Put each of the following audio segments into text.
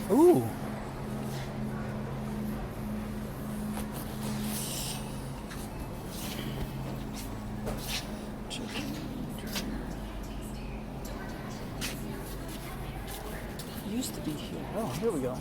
Ooh. Used to be here. Oh, here we go.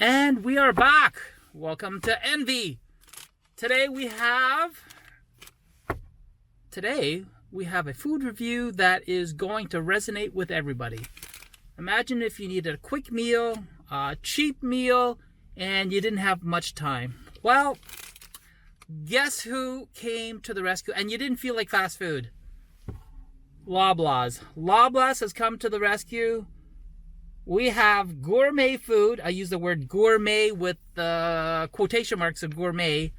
And we are back. Welcome to Envy. Today we have a food review that is going to resonate with everybody. Imagine if you needed a quick meal, a cheap meal, and you didn't have much time. Well, guess who came to the rescue and you didn't feel like fast food? Loblaws. Loblaws has come to the rescue. We have gourmet food. I use the word gourmet with the quotation marks of gourmet.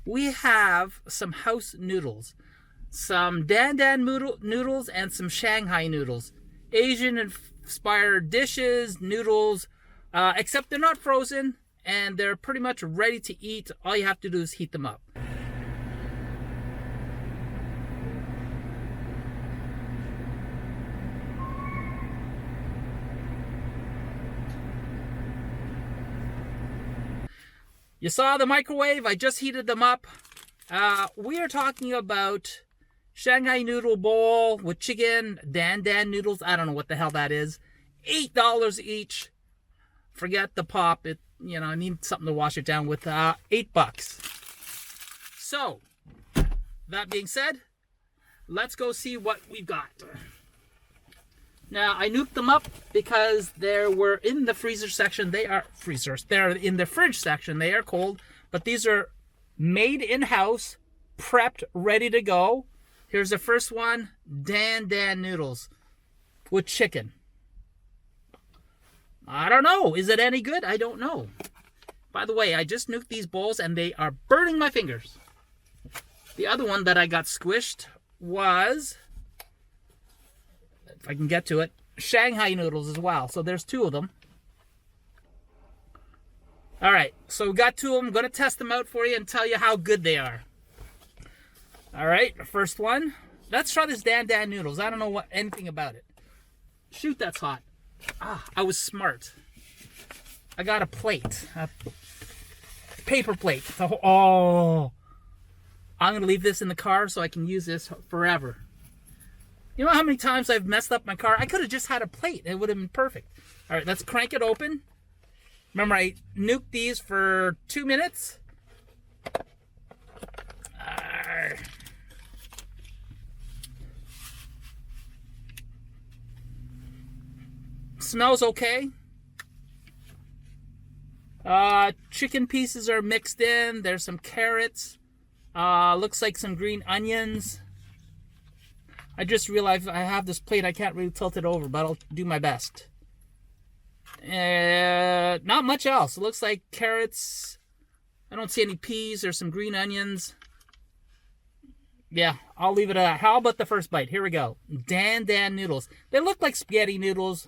We have some house noodles, some Dan Dan noodles, and some Shanghai noodles. Asian-inspired dishes, noodles, except they're not frozen, and they're pretty much ready to eat. All you have to do is heat them up. You saw the microwave, I just heated them up. We are talking about Shanghai noodle bowl with chicken, Dan Dan noodles. I don't know what the hell that is. $8 each. Forget the pop. I need something to wash it down with. $8. So, that being said, let's go see what we've got. Now, I nuked them up because they were in the freezer section. They are freezers. They're in the fridge section. They are cold. But these are made in-house, prepped, ready to go. Here's the first one. Dan Dan noodles with chicken. I don't know. Is it any good? I don't know. By the way, I just nuked these bowls and they are burning my fingers. The other one that I got squished was, if I can get to it, Shanghai noodles as well. So there's two of them. All right, so we got two of them. I'm going to test them out for you and tell you how good they are. All right, first one. Let's try this Dan Dan noodles. I don't know anything about it. Shoot, that's hot. I was smart. I got a plate. A paper plate. Oh. I'm going to leave this in the car so I can use this forever. You know how many times I've messed up my car? I could have just had a plate. It would have been perfect. All right, let's crank it open. Remember, I nuked these for 2 minutes. Smells okay. Chicken pieces are mixed in. There's some carrots. Looks like some green onions. I just realized I have this plate. I can't really tilt it over, but I'll do my best. Not much else. It looks like carrots. I don't see any peas. There's some green onions. Yeah, I'll leave it at that. How about the first bite? Here we go. Dan Dan noodles. They look like spaghetti noodles.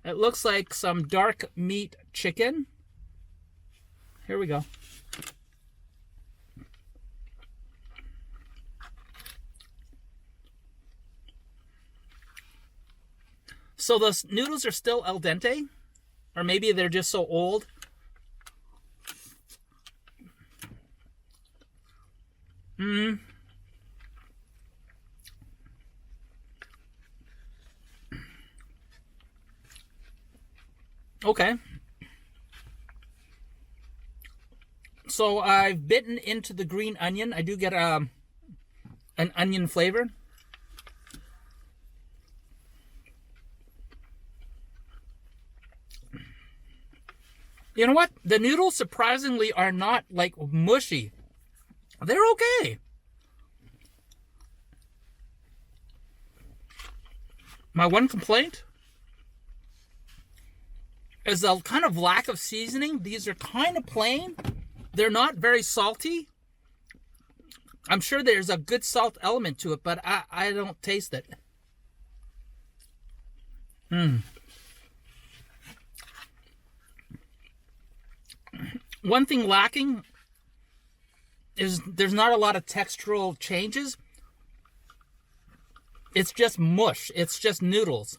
It looks like some dark meat chicken. Here we go. So the noodles are still al dente, or maybe they're just so old. Okay. So I've bitten into the green onion. I do get an onion flavor. You know what? The noodles surprisingly are not like mushy. They're okay. My one complaint is the kind of lack of seasoning. These are kind of plain. They're not very salty. I'm sure there's a good salt element to it, but I don't taste it. One thing lacking is there's not a lot of textural changes. It's just mush. It's just noodles.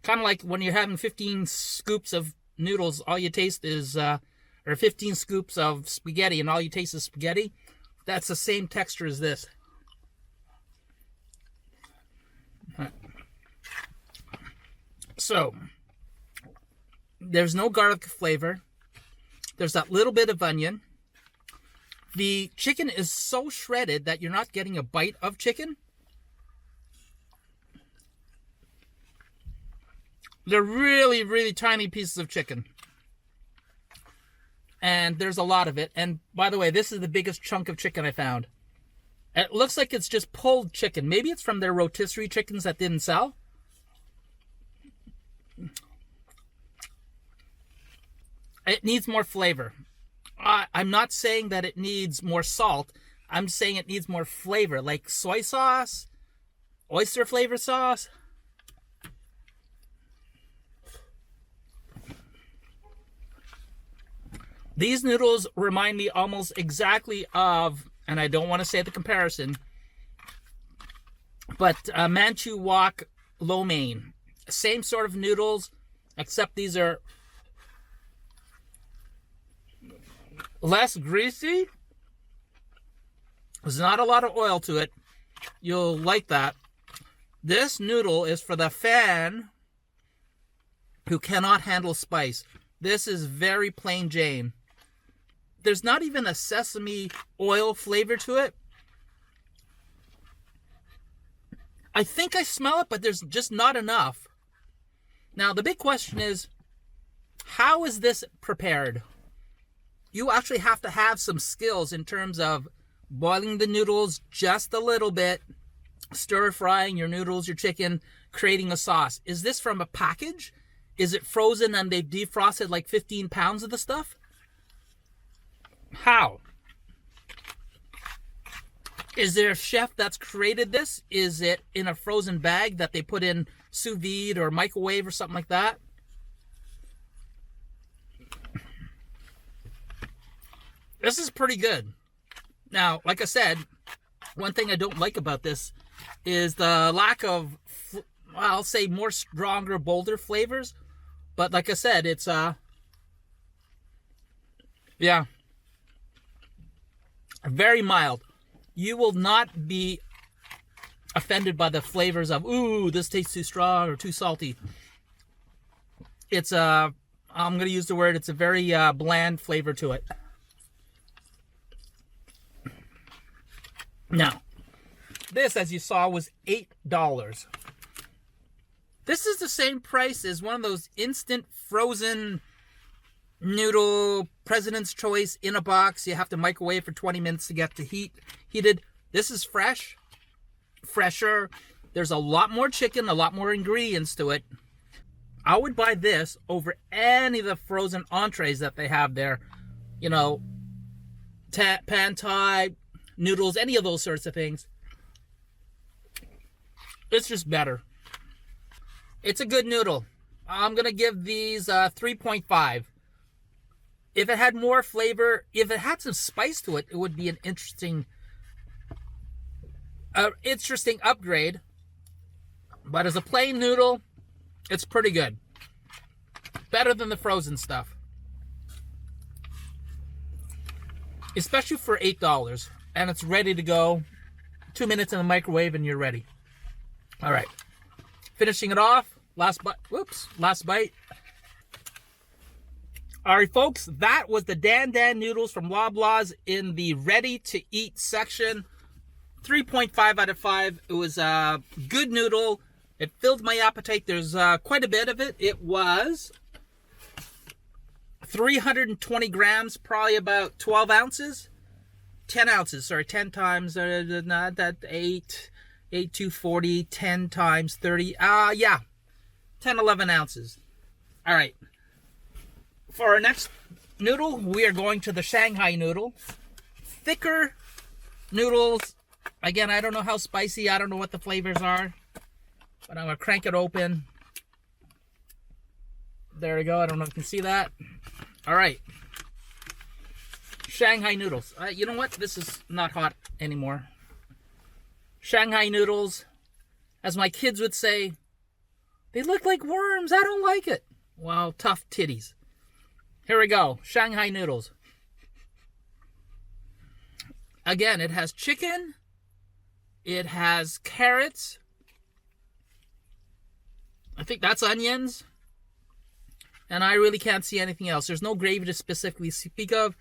Kind of like when you're having 15 scoops of noodles, all you taste is, or 15 scoops of spaghetti and all you taste is spaghetti. That's the same texture as this. So, there's no garlic flavor. There's that little bit of onion. The chicken is so shredded that you're not getting a bite of chicken. They're really, really tiny pieces of chicken. And there's a lot of it. And by the way, this is the biggest chunk of chicken I found. It looks like it's just pulled chicken. Maybe it's from their rotisserie chickens that didn't sell. It needs more flavor. I'm not saying that it needs more salt. I'm saying it needs more flavor, like soy sauce, oyster flavor sauce. These noodles remind me almost exactly of, and I don't want to say the comparison, but Manchu Wok lo mein. Same sort of noodles, except these are less greasy. There's not a lot of oil to it. You'll like that. This noodle is for the fan who cannot handle spice. This is very plain Jane. There's not even a sesame oil flavor to it. I think I smell it, but there's just not enough. Now, the big question is, how is this prepared? You actually have to have some skills in terms of boiling the noodles just a little bit, stir-frying your noodles, your chicken, creating a sauce. Is this from a package? Is it frozen and they've defrosted like 15 pounds of the stuff? How? Is there a chef that's created this? Is it in a frozen bag that they put in sous vide or microwave or something like that? This is pretty good. Now, like I said, one thing I don't like about this is the lack of, I'll say, more stronger, bolder flavors. But like I said, it's, yeah, very mild. You will not be offended by the flavors of, ooh, this tastes too strong or too salty. It's I'm going to use the word, it's a very bland flavor to it. Now, this, as you saw, was $8. This is the same price as one of those instant frozen noodle President's Choice in a box. You have to microwave for 20 minutes to get the heated. This is fresh, fresher. There's a lot more chicken, a lot more ingredients to it. I would buy this over any of the frozen entrees that they have there. You know, pan thai, noodles, any of those sorts of things. It's just better. It's a good noodle. I'm going to give these 3.5. If it had more flavor, if it had some spice to it, it would be an interesting upgrade. But as a plain noodle, it's pretty good. Better than the frozen stuff. Especially for $8. And it's ready to go. 2 minutes in the microwave and you're ready. All right. Finishing it off. Last bite. Whoops. Last bite. All right, folks. That was the Dan Dan noodles from Loblaws in the ready-to-eat section. 3.5 out of 5. It was a good noodle. It filled my appetite. There's quite a bit of it. It was 320 grams, probably about 12 ounces. 10 ounces, sorry, 10 times, not that, 8 8, 240, 10 times 30. Yeah. 10, 11 ounces. All right. For our next noodle, we are going to the Shanghai noodle. Thicker noodles. Again, I don't know how spicy. I don't know what the flavors are. But I'm going to crank it open. There we go. I don't know if you can see that. All right. Shanghai noodles. You know what? This is not hot anymore. Shanghai noodles. As my kids would say, they look like worms. I don't like it. Well, tough titties. Here we go. Shanghai noodles. Again, it has chicken. It has carrots. I think that's onions. And I really can't see anything else. There's no gravy to specifically speak of.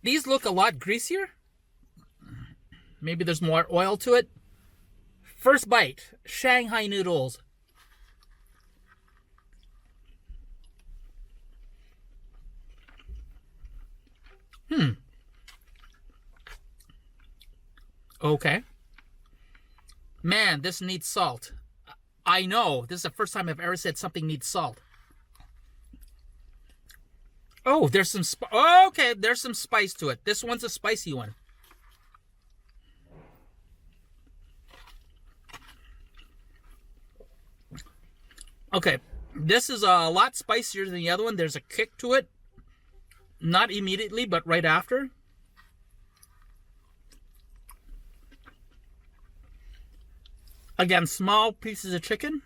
These look a lot greasier. Maybe there's more oil to it. First bite. Shanghai noodles. Okay. Man, this needs salt. I know. This is the first time I've ever said something needs salt. Oh, there's some okay, there's some spice to it. This one's a spicy one. Okay, this is a lot spicier than the other one. There's a kick to it. Not immediately, but right after. Again, small pieces of chicken.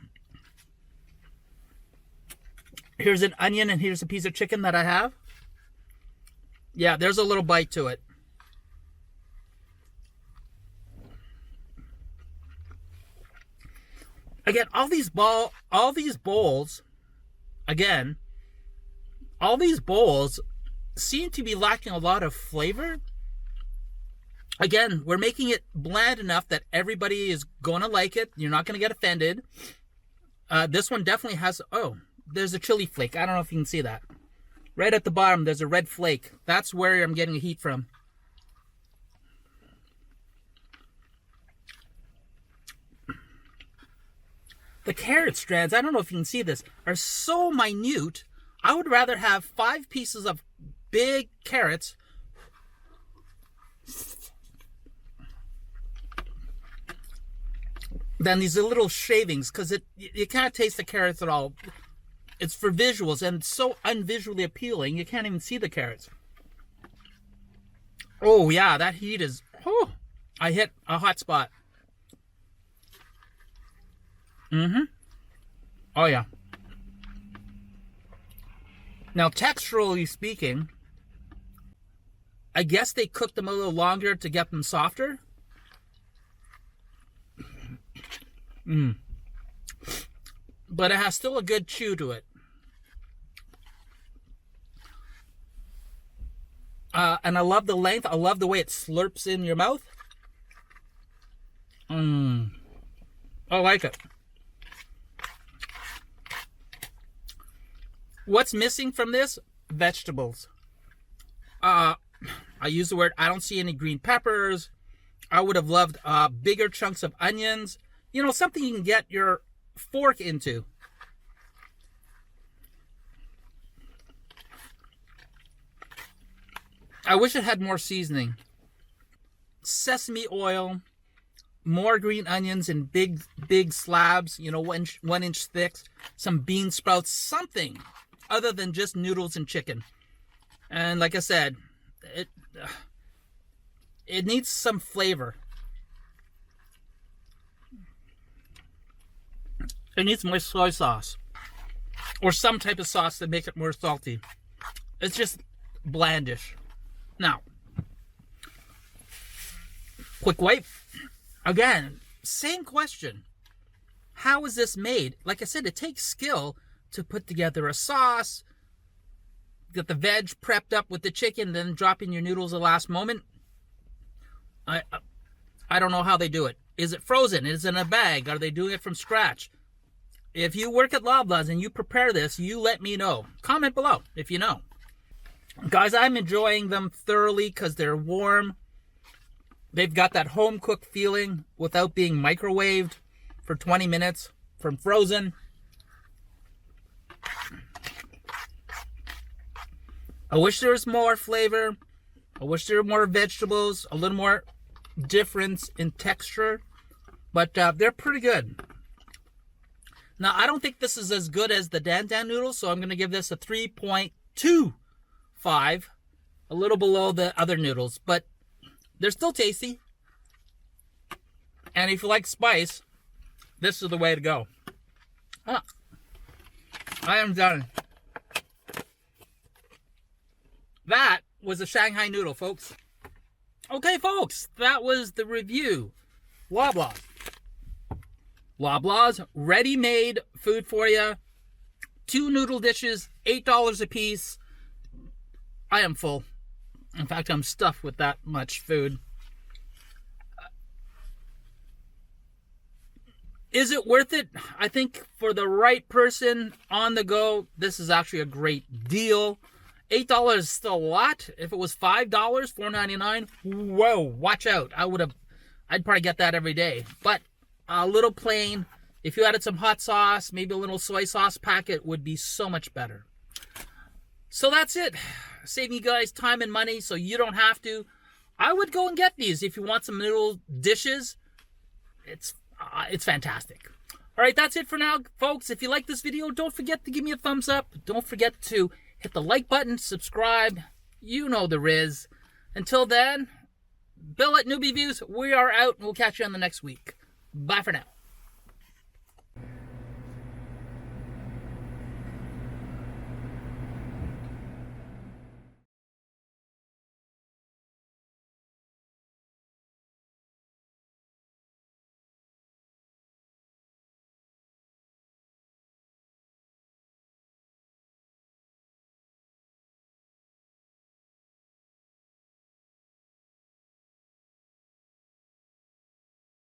Here's an onion and here's a piece of chicken that I have. Yeah, there's a little bite to it. Again, all these bowls, again, all these bowls seem to be lacking a lot of flavor. Again, we're making it bland enough that everybody is going to like it. You're not going to get offended. This one definitely has, oh, there's a chili flake. I don't know if you can see that. Right at the bottom, there's a red flake. That's where I'm getting the heat from. The carrot strands, I don't know if you can see this, are so minute. I would rather have 5 pieces of big carrots than these little shavings, because you can't taste the carrots at all. It's for visuals, and it's so unvisually appealing, you can't even see the carrots. Oh, yeah, that heat is... Oh, I hit a hot spot. Oh, yeah. Now, texturally speaking, I guess they cooked them a little longer to get them softer. But it has still a good chew to it. And I love the length. I love the way it slurps in your mouth. I like it. What's missing from this? Vegetables. I use the word, I don't see any green peppers. I would have loved bigger chunks of onions. You know, something you can get your fork into. I wish it had more seasoning. Sesame oil, more green onions in big slabs, you know, 1 inch thick, some bean sprouts, something other than just noodles and chicken. And like I said, it needs some flavor. It needs more soy sauce or some type of sauce to make it more salty. It's just blandish. Now, quick wipe. Again, same question. How is this made? Like I said, it takes skill to put together a sauce, get the veg prepped up with the chicken, then drop in your noodles at the last moment. I don't know how they do it. Is it frozen? Is it in a bag? Are they doing it from scratch? If you work at Loblaws and you prepare this, you let me know. Comment below if you know. Guys, I'm enjoying them thoroughly because they're warm. They've got that home cooked feeling without being microwaved for 20 minutes from frozen. I wish there was more flavor. I wish there were more vegetables, a little more difference in texture, but they're pretty good. Now, I don't think this is as good as the Dan Dan noodles, so I'm going to give this a 3.25, a little below the other noodles, but they're still tasty. And if you like spice, this is the way to go. I am done. That was a Shanghai noodle, folks. Okay, folks, that was the review. Loblaws. Loblaws, ready-made food for you. 2 noodle dishes, $8 a piece. I am full. In fact, I'm stuffed with that much food. Is it worth it? I think for the right person on the go, this is actually a great deal. $8 is still a lot. If it was $5, $4.99, whoa, watch out. I'd probably get that every day. But a little plain, if you added some hot sauce, maybe a little soy sauce packet would be so much better. So that's it. Saving you guys time and money so you don't have to. I would go and get these if you want some noodle dishes. It's fantastic. All right, that's it for now, folks. If you like this video, don't forget to give me a thumbs up. Don't forget to hit the like button, subscribe. You know the riz. Until then, Bill at Newbie Views, we are out, and we'll catch you on the next week. Bye for now.